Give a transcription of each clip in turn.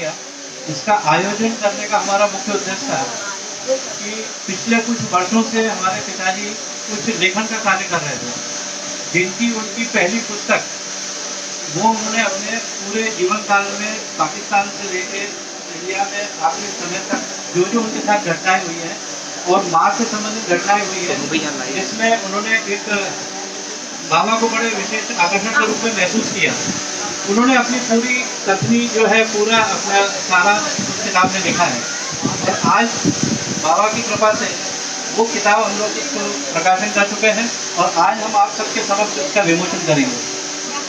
किया। इसका आयोजन करने का हमारा मुख्य उद्देश्य था कि पिछले कुछ वर्षों से हमारे पिताजी कुछ लेखन का कार्य कर रहे थे, जिनकी उनकी पहली पुस्तक वो उन्होंने अपने पूरे जीवन काल में पाकिस्तान से लेकर इंडिया में आखिरी समय तक जो जो उनके साथ घटनाएं हुई हैं और माँ से संबंधित घटनाएं हुई हैं, जिसमें उन्होंने एक बाबा को बड़े विशेष आकर्षण के रूप में महसूस किया। उन्होंने अपनी पूरी कथनी जो है पूरा अपना सारा उस किताब में लिखा है और आज बाबा की कृपा से वो किताब हम लोग इसको प्रकाशन कर चुके हैं और आज हम आप सबके समक्ष इसका विमोचन करेंगे।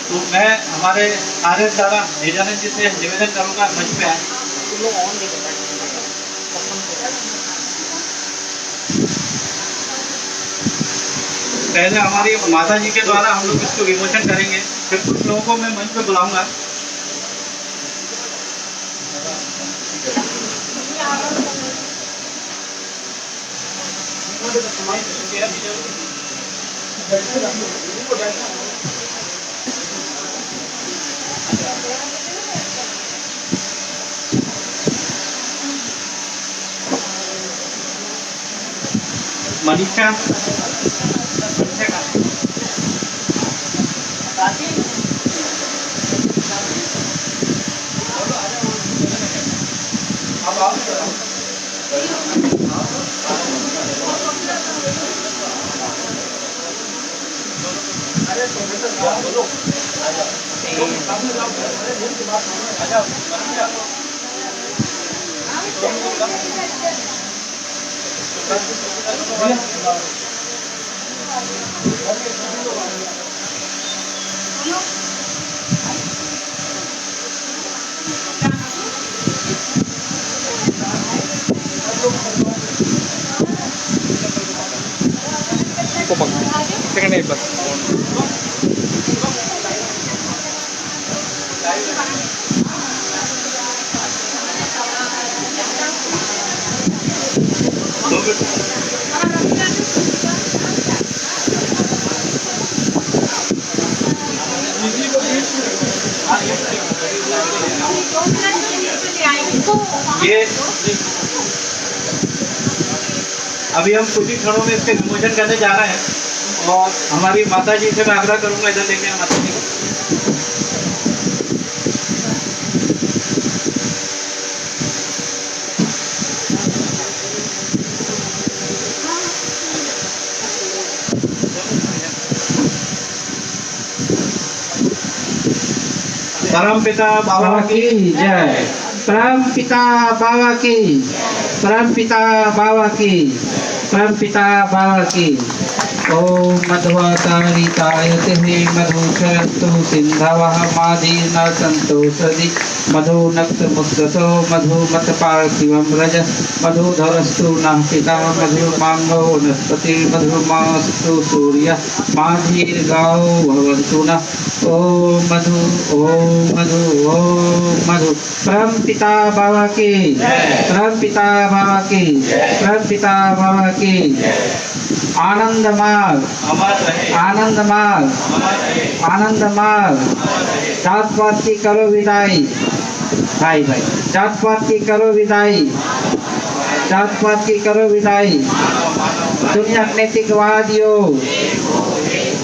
तो मैं हमारे आर्यस द्वारा निजानंद जी से निवेदन करूँगा मंच पे आए। पहले हमारी माता जी के द्वारा हम लोग इसको विमोचन करेंगे, फिर कुछ लोगों को मैं मंच पे बुलाऊंगा। मनीषा सेकंड है बस। ये अभी हम कुछ ही क्षणों में इसके विमोचन करने जा रहे हैं और हमारी माता जी से मैं आग्रह करूंगा इधर लेके आए माता जी को। परम पिता बाबा की जय। परम पिता बाबा की, परम पिता बाबा की, परम पिता बाबा की। ओम मध्वातारिताय तिहे मधुचरन्तु सिन्धवः मादीर्न सन्तु सदि मधुनक्त मुक्ततो मधुमत पार्थिवं रज मधुधरस्तु नः पिता मधुमाङ्गो वनस्पति मधुमास्तु सूर्य माधीर्गाओ भवन्तु नः। ओम मधु ओम मधु ओम मधु। परम पिता बाबा की, परम पिता बाबा की, परम पिता बाबा की। आनंद मार्ग, आनंद मार्ग, आनंद मार्ग। जात पात की करो विदाई, भाई भाई जात पात की करो विदाई, जात पात की करो विदाई। दुनिया नैतिकवादियों,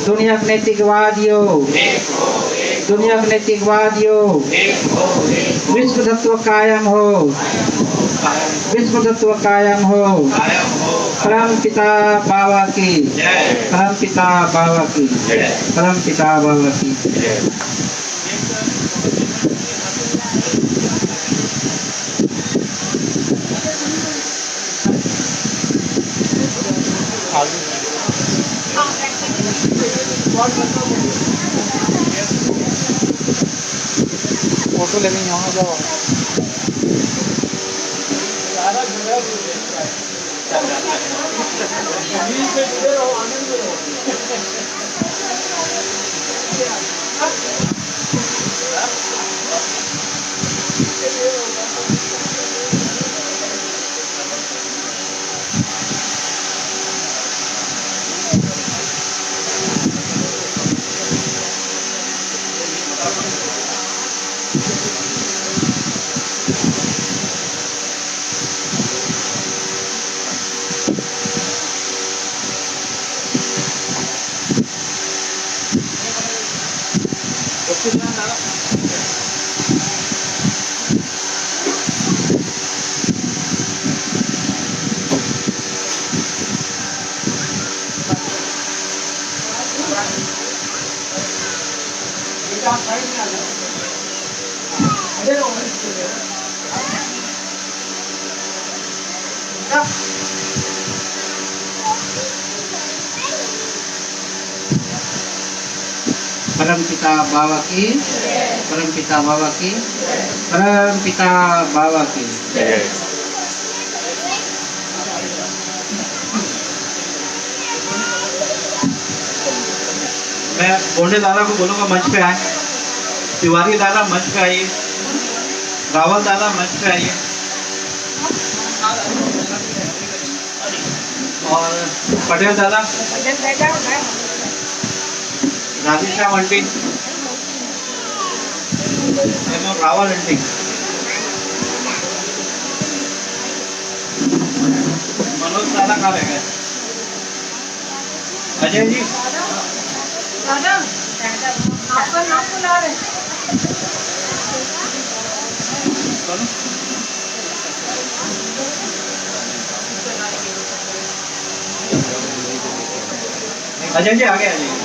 दुनिया नैतिकवादियों, दुनिया नैतिकवादियों। विश्व तत्व कायम हो, विश्व तत्व कायम हो। परम पिता बाबा की, परम पिता बाबा की, परम पिता बाबा की। फोटो लेने यहाँ जाओ। परम पिता बाबा की, परम पिता बाबा की, परम पिता बाबा की। मैं बोंडे दादा को बोलूँगा मंच पे आए, तिवारी दादा मंच पे आइए, रावल दादा मंच पे आइए, और पटेल दादा, राधेश्याम आंटी, एवं रावल आंटी, मनोज दादा कहाँ रह गए? अजय जी, आपका नाम बुला रहे बोलो। अजय जी आगे आ जाइए।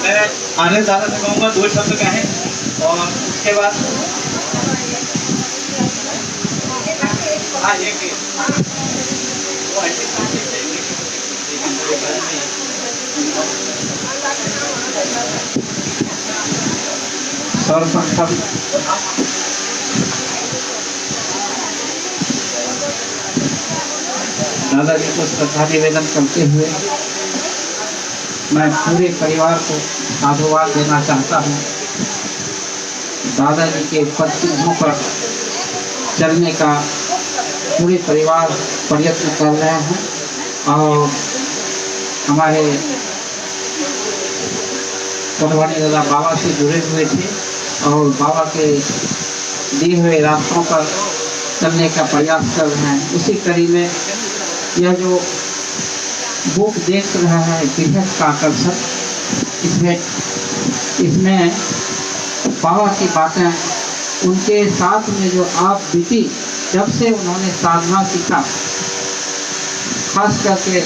मैं आनंद दादा से कहूँगा 2 शब्द कहें और उसके बाद हाँ एक सर्वप्रथम दादाजी को श्रद्धा निवेदन करते हुए मैं पूरे परिवार को साधुवाद देना चाहता हूँ। दादाजी के पदचिन्हों पर चलने का पूरे परिवार प्रयत्न कर रहे हैं और हमारे कटवानी दादा बाबा से जुड़े हुए थे और बाबा के दिए हुए रास्तों पर चलने का प्रयास कर रहे हैं। उसी कड़ी में यह जो बुक देख रहा है गृहस्थ का आकर्षण, इसमें बाबा की बातें उनके साथ में जो आप बीती जब से उन्होंने साधना सीखा, खास करके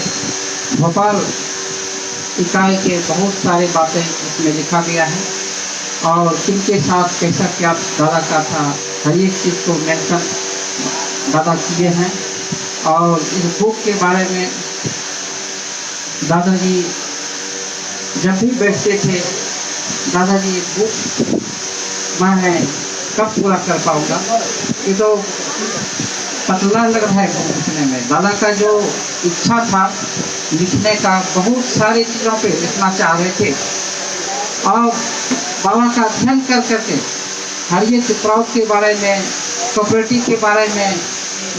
भोपाल इकाई के बहुत सारे बातें इसमें लिखा गया है और किनके साथ कैसा क्या दादा का था हर एक चीज़ को मेंशन दादा किए हैं। और इस बुक के बारे में दादाजी जब भी बैठते थे, दादाजी बुक मैं कब पूरा कर पाऊँगा, ये तो पतला लग रहा है बुक लिखने में। दादा का जो इच्छा था लिखने का, बहुत सारी चीज़ों पे लिखना चाह रहे थे और बाबा का अध्ययन कर करके हर एक प्राउड के बारे में, कोऑपरेटिव के बारे में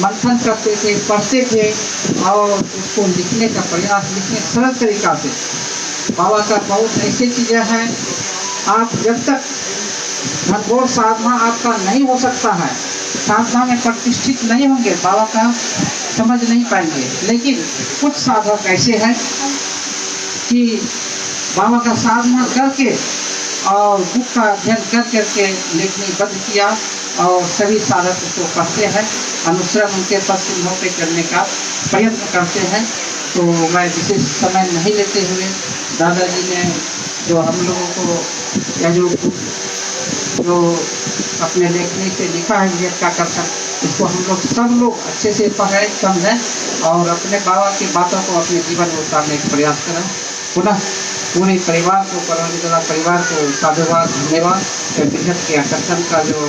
मंथन करते थे, पढ़ते थे और उसको लिखने का प्रयास, लिखने सरल तरीका से। बाबा का बहुत ऐसी चीज़ें हैं, आप जब तक घनघोर साधना आपका नहीं हो सकता है, साधना में प्रतिष्ठित नहीं होंगे, बाबा का समझ नहीं पाएंगे। लेकिन कुछ साधक ऐसे हैं कि बाबा का साधना करके और बुक का अध्ययन कर करके लेखनी बंद किया और सभी साधक उसको पढ़ते हैं, अनुसरण उनके पश्चिमों पे करने का प्रयत्न करते हैं। तो मैं विशेष समय नहीं लेते हुए दादाजी ने जो हम लोगों को यह जो अपने लेखनी से लिखा है विवेक का कथन, इसको हम लोग सब लोग अच्छे से पढ़ें, समझें और अपने बाबा की बातों को अपने जीवन में उतारने का प्रयास करें। पुनः पूरे परिवार को, परमपिता परिवार को साधुवाद, धन्यवाद। बृहद के आकर्षण का जो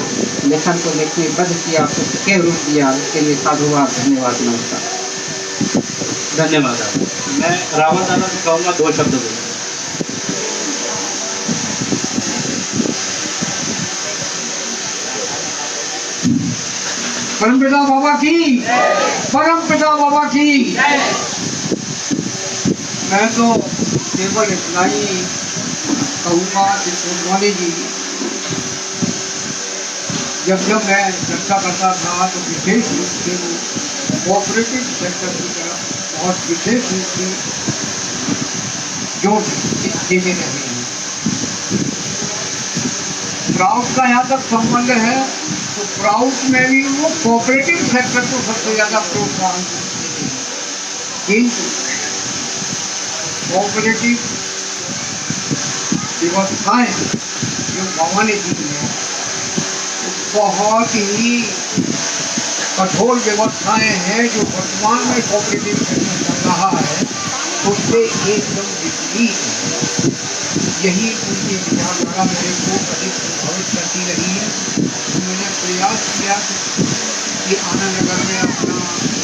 लेखन को लेखनी बंद किया, पुस्तकें रूप दिया, उसके लिए साधुवाद, धन्यवाद, नमस्कार। धन्यवाद दादा। मैं रावण दादा से कहूँगा 2 शब्द बोलूँ। परमपिता बाबा की, परमपिता बाबा की। मैं तो केवल इतना ही कहूँगा कि कोतवाली जी, जब मैं चर्चा करता था तो विशेष रूप से कोऑपरेटिव सेक्टर की तरफ बहुत विशेष रूप से जोर देते रहे हैं। प्राउड का यहाँ तक संबंध है तो प्राउड में भी वो कोऑपरेटिव सेक्टर को सबसे ज़्यादा प्रोत्साहन देते हैं, किंतु कोऑपरेटिव व्यवस्थाएं जो बाबा ने दी हैं बहुत ही कठोर व्यवस्थाएं हैं जो वर्तमान में कोऑपरेटिव सेक्टर चल रहा है उससे एकदम विपरीत है। यही उनकी विचारधारा मेरे को अधिक प्रभावित करती रही है। मैंने प्रयास किया कि आनंद नगर में अपना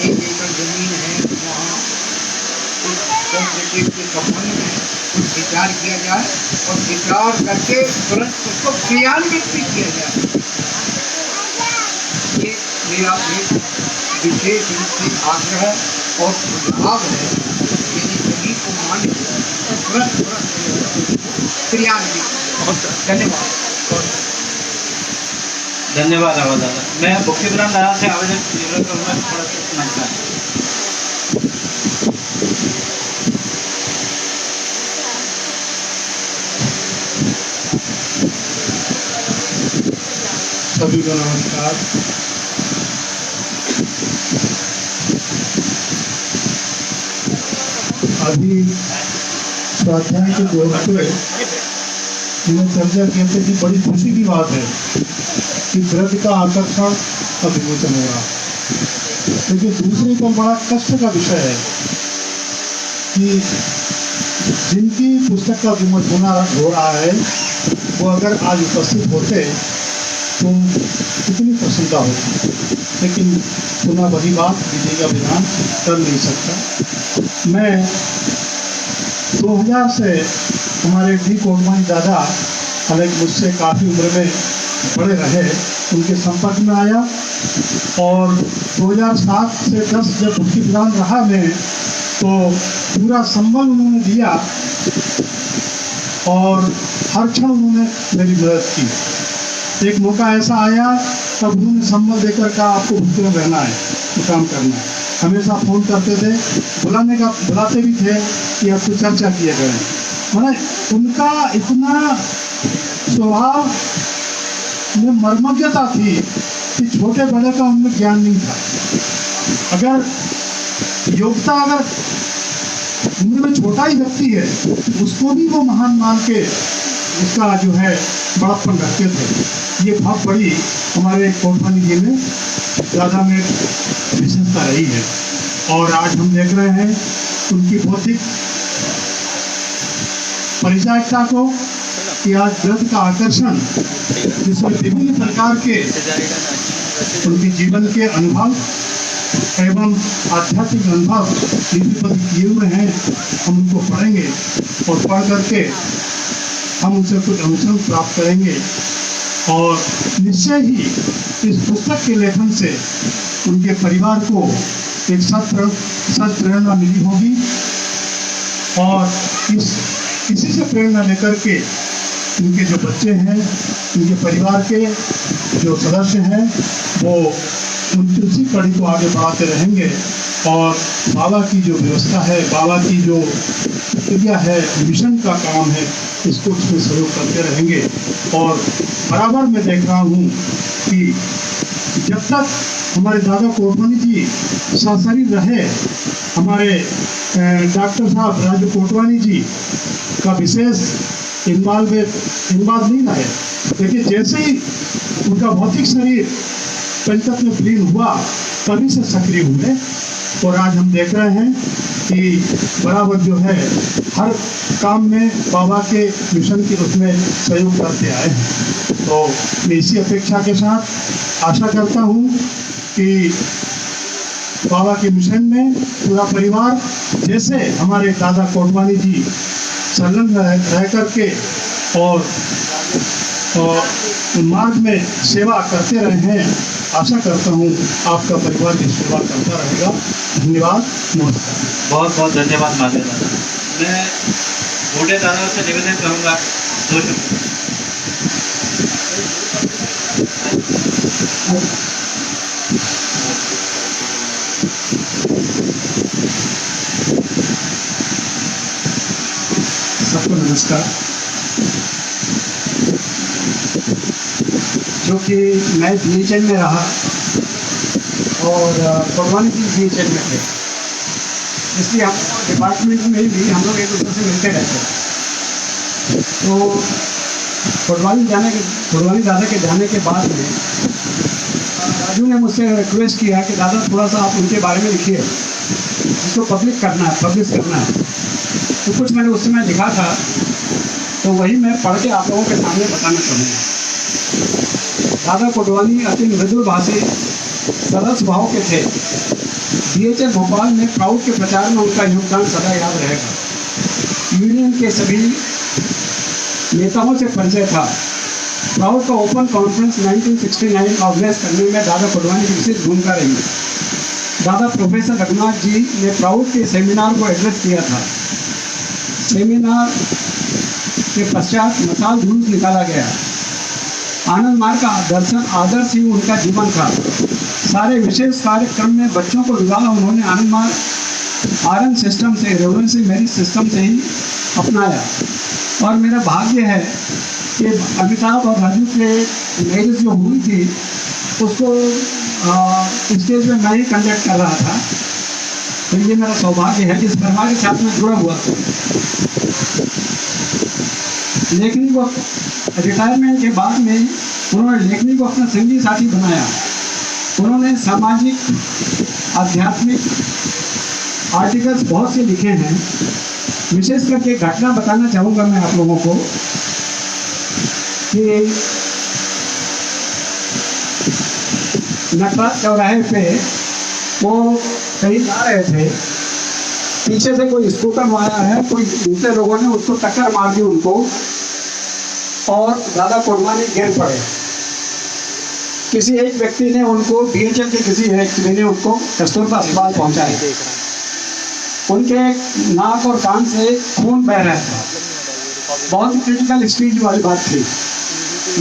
1 एकड़ जमीन है, वहाँ उस कोऑपरेटिव के संबंध में कुछ विचार किया जाए और विचार करके तुरंत उसको क्रियान्वित भी किया जाए। ये मेरा एक विशेष रूप से आग्रह और सुझाव है। यदि सभी को मान्य तो तुरंत क्रियान्वित। धन्यवाद। धन्यवाद रावण दादा। मैं मुख्य प्रधान दादा से आवेदन निवेदन करूँगा कि थोड़ा सा सुनाई पाए। सभी को नमस्कार। अभी स्वाध्याय के दौर पे मैंने चर्चा किए थे कि बड़ी खुशी की बात है कि व्रत का आकर्षण का विमोचन हो रहा, लेकिन दूसरे का बड़ा कष्ट का विषय है कि जिनकी पुस्तक का विमोचन हो रहा है वो अगर आज उपस्थित होते तो कितनी प्रसन्नता होती, लेकिन पुनः वही बात विधि का विधान कर नहीं सकता। मैं 2000 से हमारे डी कोटवानी दादा, हालांकि मुझसे काफ़ी उम्र में बड़े रहे, उनके संपर्क में आया और 2007 से 10 जब मुख्य प्रधान रहा मैं तो पूरा संबल उन्होंने दिया और हर क्षण उन्होंने मेरी मदद की। एक मौका ऐसा आया तब उन्होंने संबल देकर कहा आपको भूखे में रहना है, तो काम करना है। हमेशा फ़ोन करते थे, बुलाते भी थे कि आपको चर्चा किया करें। मैंने उनका इतना स्वभाव में मर्मज्ञता थी कि छोटे बड़े का उनमें ज्ञान नहीं था। अगर योग्यता अगर उम्र में छोटा ही व्यक्ति है उसको भी वो महान मान के उसका जो है बड़प्पन रखते थे। ये बहुत बड़ी हमारे कोटवानी जी में ज़्यादा में विशेषता रही है और आज हम देख रहे हैं उनकी बौद्धिक परिचारिकता को कि आज व्रत का आकर्षण जिसमें विभिन्न प्रकार के उनके जीवन के अनुभव एवं आध्यात्मिक अनुभव लिपिबद्ध किए हुए हैं। हम उनको पढ़ेंगे और पढ़ करके हम उनसे कुछ अनुसरण प्राप्त करेंगे और निश्चय ही इस पुस्तक के लेखन से उनके परिवार को एक सत प्रेरणा मिली होगी और इसी से प्रेरणा लेकर के उनके जो बच्चे हैं, उनके परिवार के जो सदस्य हैं वो उसी कड़ी को आगे बढ़ाते रहेंगे और बाबा की जो व्यवस्था है, बाबा की जो क्रिया है, मिशन का काम है, इसको उसमें सहयोग करते रहेंगे। और बराबर मैं देख रहा हूँ कि जब तक हमारे दादा कोटवानी जी सशरीर रहे, हमारे डॉक्टर साहब राजू कोटवानी जी का विशेष इन्वॉल्व नहीं रहे, लेकिन जैसे ही उनका भौतिक शरीर पंचतत्व में विलीन हुआ तभी से सक्रिय हुए। और आज हम देख रहे हैं कि बराबर जो है हर काम में बाबा के मिशन के रूप में सहयोग करते आए हैं। तो मैं इसी अपेक्षा के साथ आशा करता हूँ कि बाबा के मिशन में पूरा परिवार, जैसे हमारे दादा कोटवानी जी संलग्न रह करके और मार्ग में सेवा करते रहे हैं, आशा करता हूँ आपका परिवार की सेवा करता रहेगा। धन्यवाद, नमस्कार। बहुत बहुत धन्यवाद माधव दादा। मैं बूढ़े दादा से निवेदन करूँगा 2 शब्द। सबको नमस्कार। जो कि मैं बीएचएन में रहा और कोटवानी जी बीएचएन में थे, इसलिए हम डिपार्टमेंट में भी हम लोग एक दूसरे से मिलते रहते हैं। तो कोटवानी दादा के जाने के बाद में राजू ने मुझसे रिक्वेस्ट किया कि दादा थोड़ा सा आप उनके बारे में लिखिए, इसको पब्लिश करना है। तो कुछ मैंने उस समय लिखा था, तो वही मैं पढ़ के आप लोगों के सामने बताना चाहूँगा। दादा कोटवानी अति मृदुल भाषी, सरल स्वभाव के थे। बीएचएन भोपाल में प्राउड के प्रचार में उनका योगदान सदा याद रहेगा। यूनियन के सभी नेताओं से परिचय था। प्राउड का ओपन कॉन्फ्रेंस 1969 ऑर्गेनाइज करने में दादा कोटवानी की विशेष भूमिका रही। दादा प्रोफेसर रघुनाथ जी ने प्राउड के सेमिनार को एड्रेस किया था। सेमिनार के पश्चात मसाल जुलूस निकाला गया। आनंद मार्ग का दर्शन आदर्श ही उनका जीवन था। सारे विशेष कार्यक्रम में बच्चों को विवाह उन्होंने आनंद मार्ग आरएन सिस्टम से, रेवलेंसी मैरिज सिस्टम से ही अपनाया। और मेरा भाग्य है कि अमिताभ और राजू के मैरिज जो हुई थी उसको स्टेज में मैं ही कंडक्ट कर रहा था। तो ये मेरा सौभाग्य है जिस परिवार के साथ में जुड़ा हुआ था। लेखनी को रिटायरमेंट के बाद में उन्होंने लेखनी को अपना संगी साथी बनाया। उन्होंने सामाजिक, आध्यात्मिक आर्टिकल्स बहुत से लिखे हैं। विशेष करके घटना बताना चाहूँगा मैं आप लोगों को कि नटराज चौराहे पे वो कहीं जा रहे थे, पीछे से कोई स्कूटर आया है, कोई दूसरे लोगों ने उसको टक्कर मार दी उनको, और दादा कोटवानी गिर पड़े। किसी एक व्यक्ति ने उनको, बीएचएल के किसी व्यक्ति ने उनको कस्तूरबा अस्पताल पहुंचाया। उनके नाक और कान से खून बह रहा था। बहुत ही क्रिटिकल स्टेज वाली बात थी।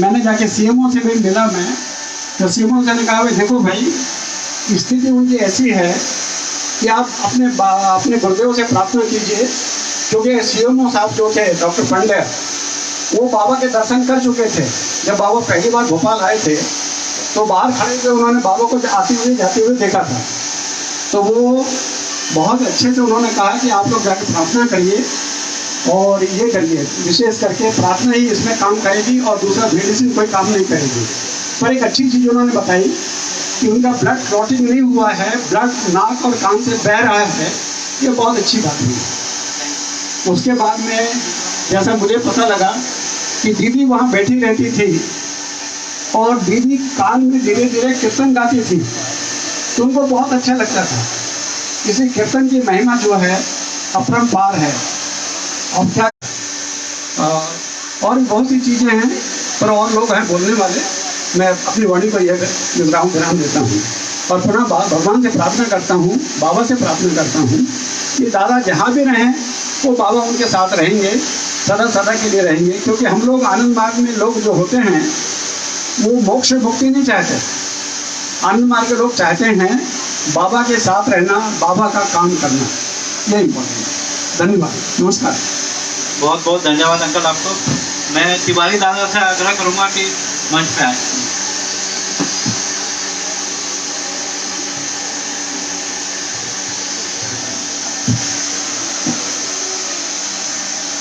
मैंने जाके सीएमओ से भी मिला मैं, तो सीएमओ से ने कहा भाई देखो भाई, स्थिति उनकी ऐसी है कि आप अपने गुरुदेव से प्रार्थना कीजिए, क्योंकि सीएमओ साहब जो थे डॉक्टर पांडे, वो बाबा के दर्शन कर चुके थे। जब बाबा पहली बार भोपाल आए थे तो बाहर खड़े थे, उन्होंने बाबा को आते हुए जाते हुए देखा था। तो वो बहुत अच्छे से उन्होंने कहा कि आप लोग जाकर प्रार्थना करिए और ये करिए, विशेष करके प्रार्थना ही इसमें काम करेगी और दूसरा मेडिसिन कोई काम नहीं करेगी। पर एक अच्छी चीज़ उन्होंने बताई कि उनका ब्लड क्लॉटिंग नहीं हुआ है, ब्लड नाक और कान से बह रहा है, ये बहुत अच्छी बात हुई। उसके बाद में जैसा मुझे पता लगा कि दीदी वहाँ बैठी रहती थी और दीदी कान में धीरे धीरे कीर्तन गाती थी, तो उनको बहुत अच्छा लगता था। इसी कीर्तन की महिमा जो है अपरंपार है। और क्या और बहुत सी चीज़ें हैं, पर और लोग हैं बोलने वाले। मैं अपनी वाणी को यह विराम देता हूँ और पुनः भगवान से प्रार्थना करता हूँ, बाबा से प्रार्थना करता हूँ कि दादा जहाँ भी रहें वो बाबा उनके साथ रहेंगे, सदा सदा के लिए रहेंगे। क्योंकि हम लोग आनंद मार्ग में लोग जो होते हैं वो मोक्ष मुक्ति नहीं चाहते। आनंद मार्ग के लोग चाहते हैं बाबा के साथ रहना, बाबा का काम करना, यही इम्पोर्टेंट है। धन्यवाद, नमस्कार। बहुत बहुत धन्यवाद अंकल आपको। मैं तिवारी दादा से आग्रह करूंगा कि मंच पे आए।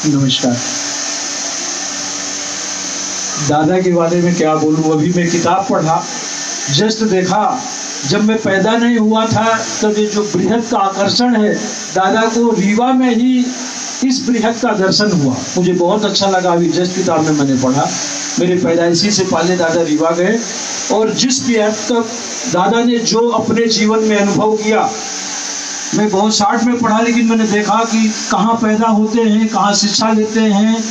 नमस्कार। दादा के बारे में क्या बोलूं, अभी मैं किताब पढ़ा, जस्ट देखा, जब मैं पैदा नहीं हुआ था तब ये जो बृहद का आकर्षण है, दादा को रीवा में ही इस बृहद का दर्शन हुआ। मुझे बहुत अच्छा लगा, अभी जस्ट किताब में मैंने पढ़ा। मेरे पैदाइशी से पहले दादा रीवा गए और जिस बृहद तक दादा ने जो अपने जीवन में अनुभव किया, मैं बहुत 60 में पढ़ा, लेकिन मैंने देखा कि कहाँ पैदा होते हैं, कहाँ शिक्षा लेते हैं,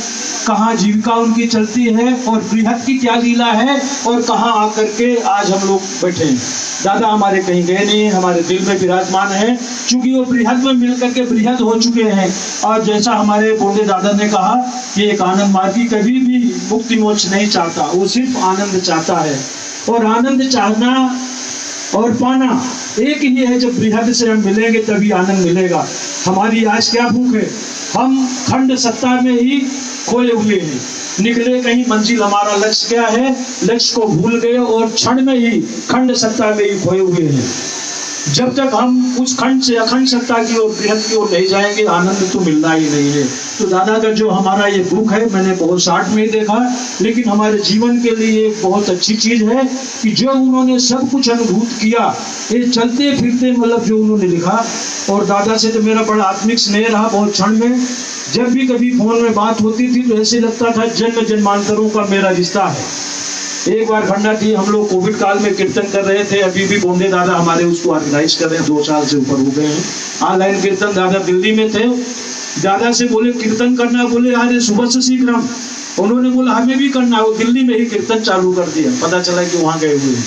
कहाँ जीविका उनकी चलती है और बृहद की क्या लीला है और कहाँ आकर के आज हम लोग बैठे हैं। दादा हमारे कहीं गए नहीं, हमारे दिल में विराजमान है, क्योंकि वो बृहद में मिल करके बृहद हो चुके हैं। और जैसा हमारे बोंडे दादा ने कहा कि एक आनंद मार्गी कभी भी मुक्ति मोक्ष नहीं चाहता, वो सिर्फ आनंद चाहता है। और आनंद चाहना और पाना एक ही है। जब बृहद से हम मिलेंगे तभी आनंद मिलेगा। हमारी आज क्या भूख है, हम खंड सत्ता में ही खोए हुए हैं, निकले कहीं मंजिल, हमारा लक्ष्य क्या है, लक्ष्य को भूल गए और क्षण में ही खंड सत्ता में ही खोए हुए हैं। जब तक हम उस खंड से अखंड सत्ता की ओर, बृहद की ओर नहीं जाएंगे, आनंद तो मिलना ही नहीं है। तो दादा का जो हमारा ये बुक है, मैंने बहुत 60 में ही देखा, लेकिन हमारे जीवन के लिए एक बहुत अच्छी चीज है कि जो उन्होंने सब कुछ अनुभूत किया, ये चलते फिरते मतलब जो उन्होंने लिखा। और दादा से तो मेरा बड़ा आत्मिक स्नेह रहा बहुत क्षण में। जब भी कभी फोन में बात होती थी तो ऐसे लगता था जन्म जन्मांतरों का मेरा रिश्ता है। एक बार घटना थी, हम लोग कोविड काल में कीर्तन कर रहे थे, अभी भी बोंडे दादा हमारे उसको ऑर्गेनाइज कर रहे हैं, 2 साल से ऊपर हो गए हैं ऑनलाइन कीर्तन। दादा दिल्ली में थे, दादा से बोले कीर्तन करना, बोले अरे सुबह से सीख रहा हूँ। उन्होंने बोला हमें भी करना है, वो दिल्ली में ही कीर्तन चालू कर दिया, पता चला कि वहाँ गए हुए हैं।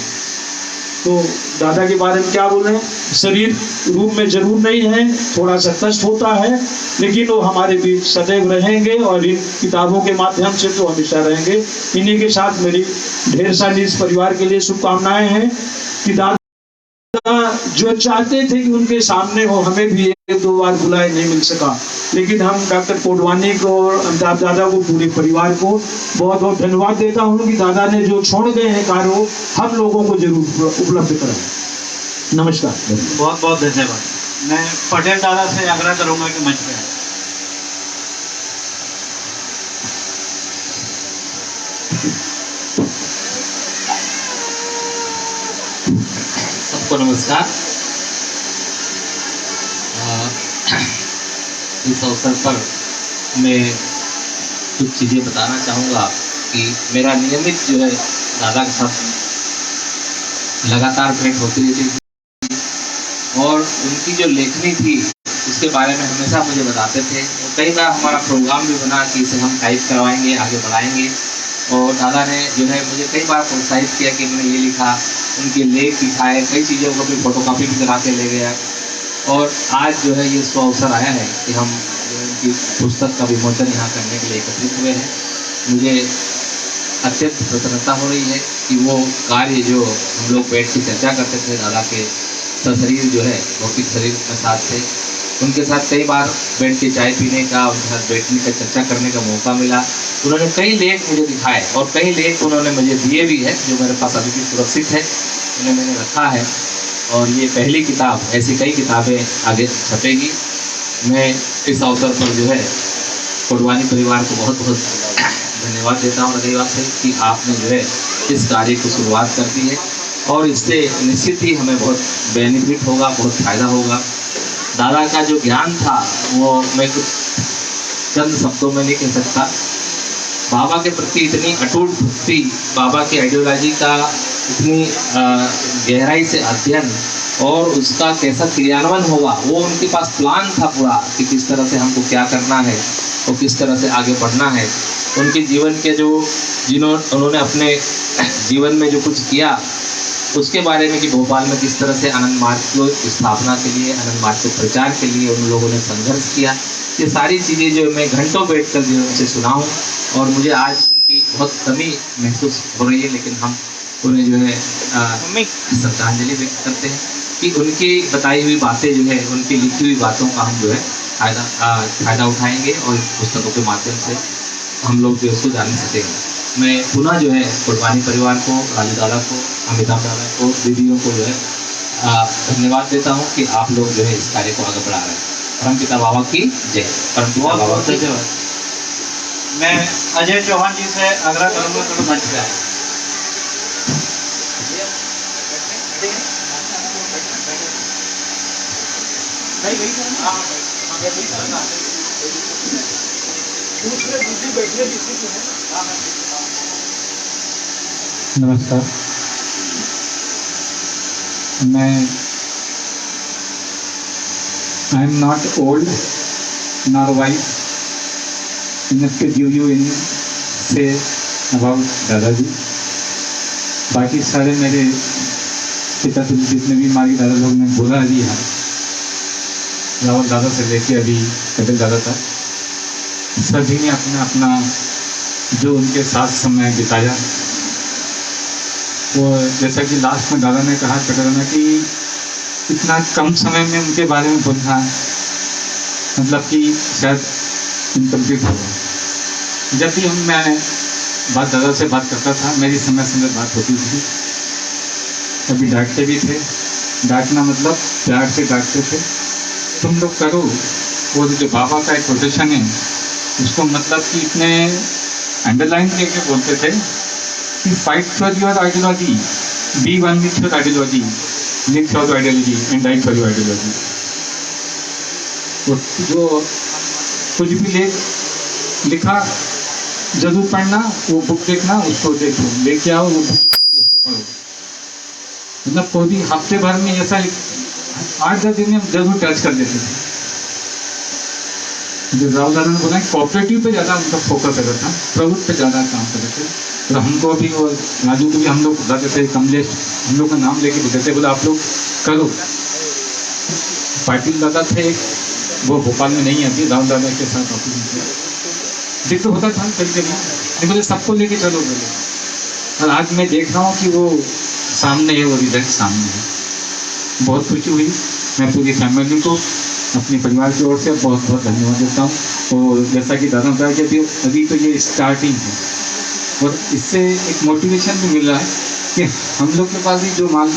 तो दादा के बारे में क्या बोले, शरीर रूप में जरूर नहीं है, थोड़ा सा कष्ट होता है, लेकिन वो हमारे बीच सदैव रहेंगे और इन किताबों के माध्यम से तो हमेशा रहेंगे। इन्हीं के साथ मेरी ढेर सारी इस परिवार के लिए शुभकामनाएं हैं कि दादा जो चाहते थे कि उनके सामने हो, हमें भी 1-2 बार बुलाए, नहीं मिल सका, लेकिन हम डॉक्टर कोडवानी को और अमिताभ दादा को, पूरे परिवार को बहुत बहुत धन्यवाद देता हूँ कि दादा ने जो छोड़ गए हैं कार्य हम लोगों को जरूर उपलब्ध कराएं। नमस्कार। बहुत बहुत धन्यवाद। मैं पटेल दादा से आग्रह करूंगा कि मंच पे आए। सबको नमस्कार। इस अवसर पर मैं कुछ चीज़ें बताना चाहूँगा कि मेरा नियमित जो है दादा के साथ लगातार भेंट होती रहती थी और उनकी जो लेखनी थी उसके बारे में हमेशा मुझे बताते थे। कई बार हमारा प्रोग्राम भी बना कि इसे हम टाइप करवाएंगे, आगे बढ़ाएंगे, और दादा ने जो है मुझे कई बार प्रोत्साहित किया कि मैंने ये लिखा, उनके लेख दिखाए, कई चीज़ों को भी फोटोकॉपी भी करा के ले गया। और आज जो है ये अवसर आया है कि हम उनकी पुस्तक का विमोचन यहाँ करने के लिए एकत्रित हुए हैं। मुझे अत्यंत प्रसन्नता हो रही है कि वो कार्य जो हम लोग बैठ के चर्चा करते थे, दादा के सशरीर जो है भौतिक शरीर के साथ थे, उनके साथ कई बार बैठ के चाय पीने का, उनके साथ बैठने का, चर्चा करने का मौका मिला। उन्होंने कई लेख मुझे दिखाए और कई लेख उन्होंने मुझे दिए भी है, जो मेरे पास अभी भी सुरक्षित है, उन्हें मैंने रखा है। और ये पहली किताब, ऐसी कई किताबें आगे छपेगी। मैं इस अवसर पर जो है कोडवानी परिवार को बहुत बहुत धन्यवाद देता हूँ हृदय से कि आपने जो है इस कार्य को शुरुआत कर दी है और इससे निश्चित ही हमें बहुत बेनिफिट होगा, बहुत फ़ायदा होगा। दादा का जो ज्ञान था वो मैं कुछ चंद शब्दों में नहीं कह सकता। बाबा के प्रति इतनी अटूट भक्ति, बाबा की आइडियोलॉजी का इतनी गहराई से अध्ययन और उसका कैसा क्रियान्वयन होगा, वो उनके पास प्लान था पूरा कि किस तरह से हमको क्या करना है और किस तरह से आगे बढ़ना है। उनके जीवन के जो उन्होंने अपने जीवन में जो कुछ किया उसके बारे में कि भोपाल में किस तरह से आनंद मार्ग की स्थापना के लिए, आनंद मार्ग के प्रचार के लिए उन लोगों ने संघर्ष किया, ये सारी चीज़ें जो मैं घंटों बैठकर जो उनसे सुना हूँ और मुझे आज उनकी बहुत कमी महसूस हो रही है, लेकिन हम उन्हें जो है श्रद्धांजलि व्यक्त करते हैं कि उनकी बताई हुई बातें जो है, उनकी लिखी हुई बातों का हम जो है फायदा उठाएंगे और इस पुस्तकों के माध्यम से हम लोग जो है इसको जान सकेंगे। मैं पुनः जो है कुर्बानी परिवार को, राजू दादा को, अमिताभ दादा को, दीदियों को जो है धन्यवाद देता हूँ कि आप लोग जो है इस कार्य को आगे बढ़ा रहे हैं। परमपिता बाबा की जय। परमपिता बाबा की जय। मैं अजय चौहान जी से आग्रह करूंगा थोड़ा मंच पे आए। नमस्कार। मैं I am not old nor wise enough to give you in say about दादाजी। बाकी सारे मेरे पिता तुम जितने भी हमारे दादा लोग ने बोला दिया, रावल दादा से लेके अभी कपिल दादा तक, सभी ने अपना अपना जो उनके साथ समय बिताया, वो जैसा कि लास्ट में दादा ने कहा कपिल कि इतना कम समय में उनके बारे में बोलना मतलब कि शायद इनकम्प्लीट होगा। जब भी मैं दादा से बात करता था, मेरी समय बात होती थी, कभी डांटते भी थे, डांटना मतलब प्यार से डांटते थे, तुम लोग करो। वो जो बाबा का एक कोटेशन है उसको मतलब कि इतने अंडरलाइन करके बोलते थे कि fight for your ideology, be one with your ideology, live for your ideology and die for your ideology. जो कुछ भी लिखा जरूर पढ़ना, वो बुक देखना, उसको देखो, लेके आओ वो बुक उसको पढ़ो। मतलब कोई भी हफ्ते भर में ऐसा 8-10 दिन में जरूर टच कर लेते थे। जो राहुल दादा ने बोला कोऑपरेटिव पे ज़्यादा उनका फोकस रहता था, प्रभुत्व पे ज़्यादा काम करते थे। तो हमको भी और राजू को भी हम लोग बुलाते थे, कमलेश हम लोग का नाम लेके बुलाते थे, बोला आप लोग करो। पाटिल दादा थे, वो भोपाल में नहीं आती, राहुल दादा के साथ ऑफिस में दिक्कत होता था कभी कभी, नहीं बोले सबको लेके चलो बोले। और आज मैं देख रहा हूँ कि वो सामने है, वो रिजल्ट सामने है। बहुत खुशी हुई। मैं पूरी फैमिली को अपने परिवार की ओर से बहुत बहुत धन्यवाद देता हूँ। और जैसा कि दादा बताया कि अभी तो ये स्टार्टिंग है और इससे एक मोटिवेशन भी मिल रहा है कि हम लोग के पास भी जो माल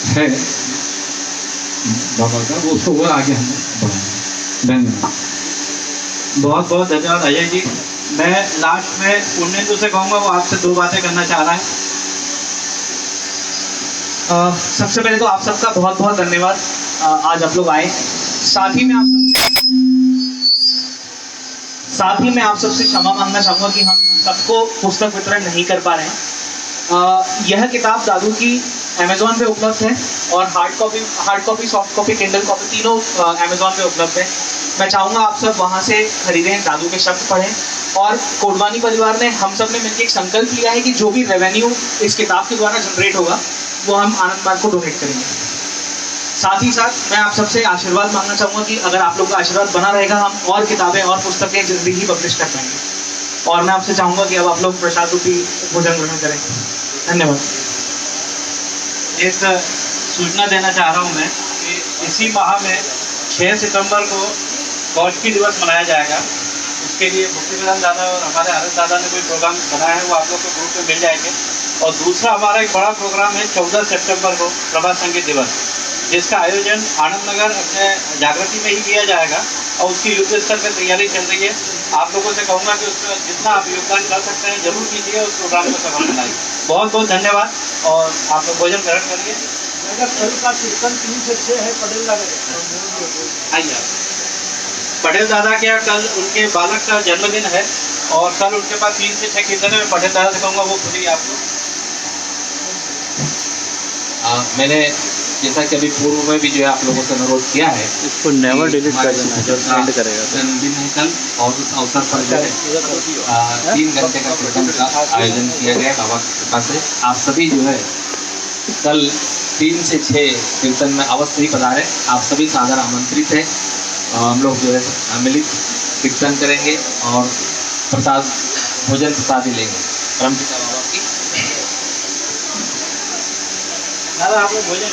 है बाबा का, वो उसको और आगे हम बढ़ाएं। धन्यवाद। बहुत बहुत धन्यवाद अजय जी। मैं लास्ट में पुण्येंदु से कहूँगा, वो आपसे 2 बातें करना चाह रहा है। सबसे पहले तो आप सबका बहुत बहुत धन्यवाद, आज आप लोग आए। साथ ही मैं आप सबसे क्षमा मांगना चाहूँगा कि हम सबको पुस्तक वितरण नहीं कर पा रहे हैं। यह किताब दादू की अमेज़ॉन पे उपलब्ध है और hard copy, soft copy, Kindle copy तीनों अमेज़ॉन पे उपलब्ध है। मैं चाहूँगा आप सब वहाँ से खरीदें, दादू के शब्द पढ़ें। और कोडवानी परिवार ने, हम सब ने मिलकर एक संकल्प लिया है कि जो भी रेवेन्यू इस किताब के द्वारा जनरेट होगा वो हम आनंद मार्ग को डोनेट करेंगे। साथ ही साथ मैं आप सबसे आशीर्वाद मांगना चाहूँगा कि अगर आप लोग का आशीर्वाद बना रहेगा, हम और किताबें और पुस्तकें जल्दी ही पब्लिश कर पाएंगे। और मैं आपसे चाहूँगा कि अब आप लोग प्रसाद रूपी भोजन ग्रहण करें। धन्यवाद। एक सूचना देना चाह रहा हूँ मैं कि इसी माह में 6 सितंबर को कौशकी दिवस मनाया जाएगा। उसके लिए मुक्तिवेदांत दादा और हमारे आनंद दादा ने कोई प्रोग्राम बनाया है, वो आप लोग को ग्रुप में मिल जाएंगे। और दूसरा हमारा एक बड़ा प्रोग्राम है 14 सितंबर को प्रभात संगीत दिवस, जिसका आयोजन आनंद नगर अपने जागृति में ही किया जाएगा और उसकी युद्ध स्तर पर तैयारी चल रही है। आप लोगों से कहूँगा कि उसमें जितना आप योगदान कर सकते हैं जरूर कीजिए, उस प्रोग्राम को सफल बनाइए। बहुत बहुत धन्यवाद और आप लोग भोजन ग्रहण करिए। कल का कीर्तन 3 से 6 है पटेल दादा। आइए, पटेल दादा के यहाँ कल उनके बालक का जन्मदिन है और कल उनके पास 3 से 6 कीर्तन है। मैं पटेल दादा से कहूँगा वो खुद ही आपको। मैंने जैसा कि अभी पूर्व में भी जो है आप लोगों से अनुरोध किया है, इसको नेवर डिलीट कर देना जब सेंड करेगा। जन्मदिन है कल और उस अवसर पर जो है 3 घंटे का कीर्तन का आयोजन किया गया बाबा की कृपा से। आप सभी जो है कल 3 से 6 कीर्तन में अवश्य ही पधारें। आप सभी सादर आमंत्रित हैं। हम लोग जो है मिलित कीर्तन करेंगे और प्रसाद, भोजन प्रसाद ही लेंगे। परमपिता बाबा की दादा आप लोग भोजन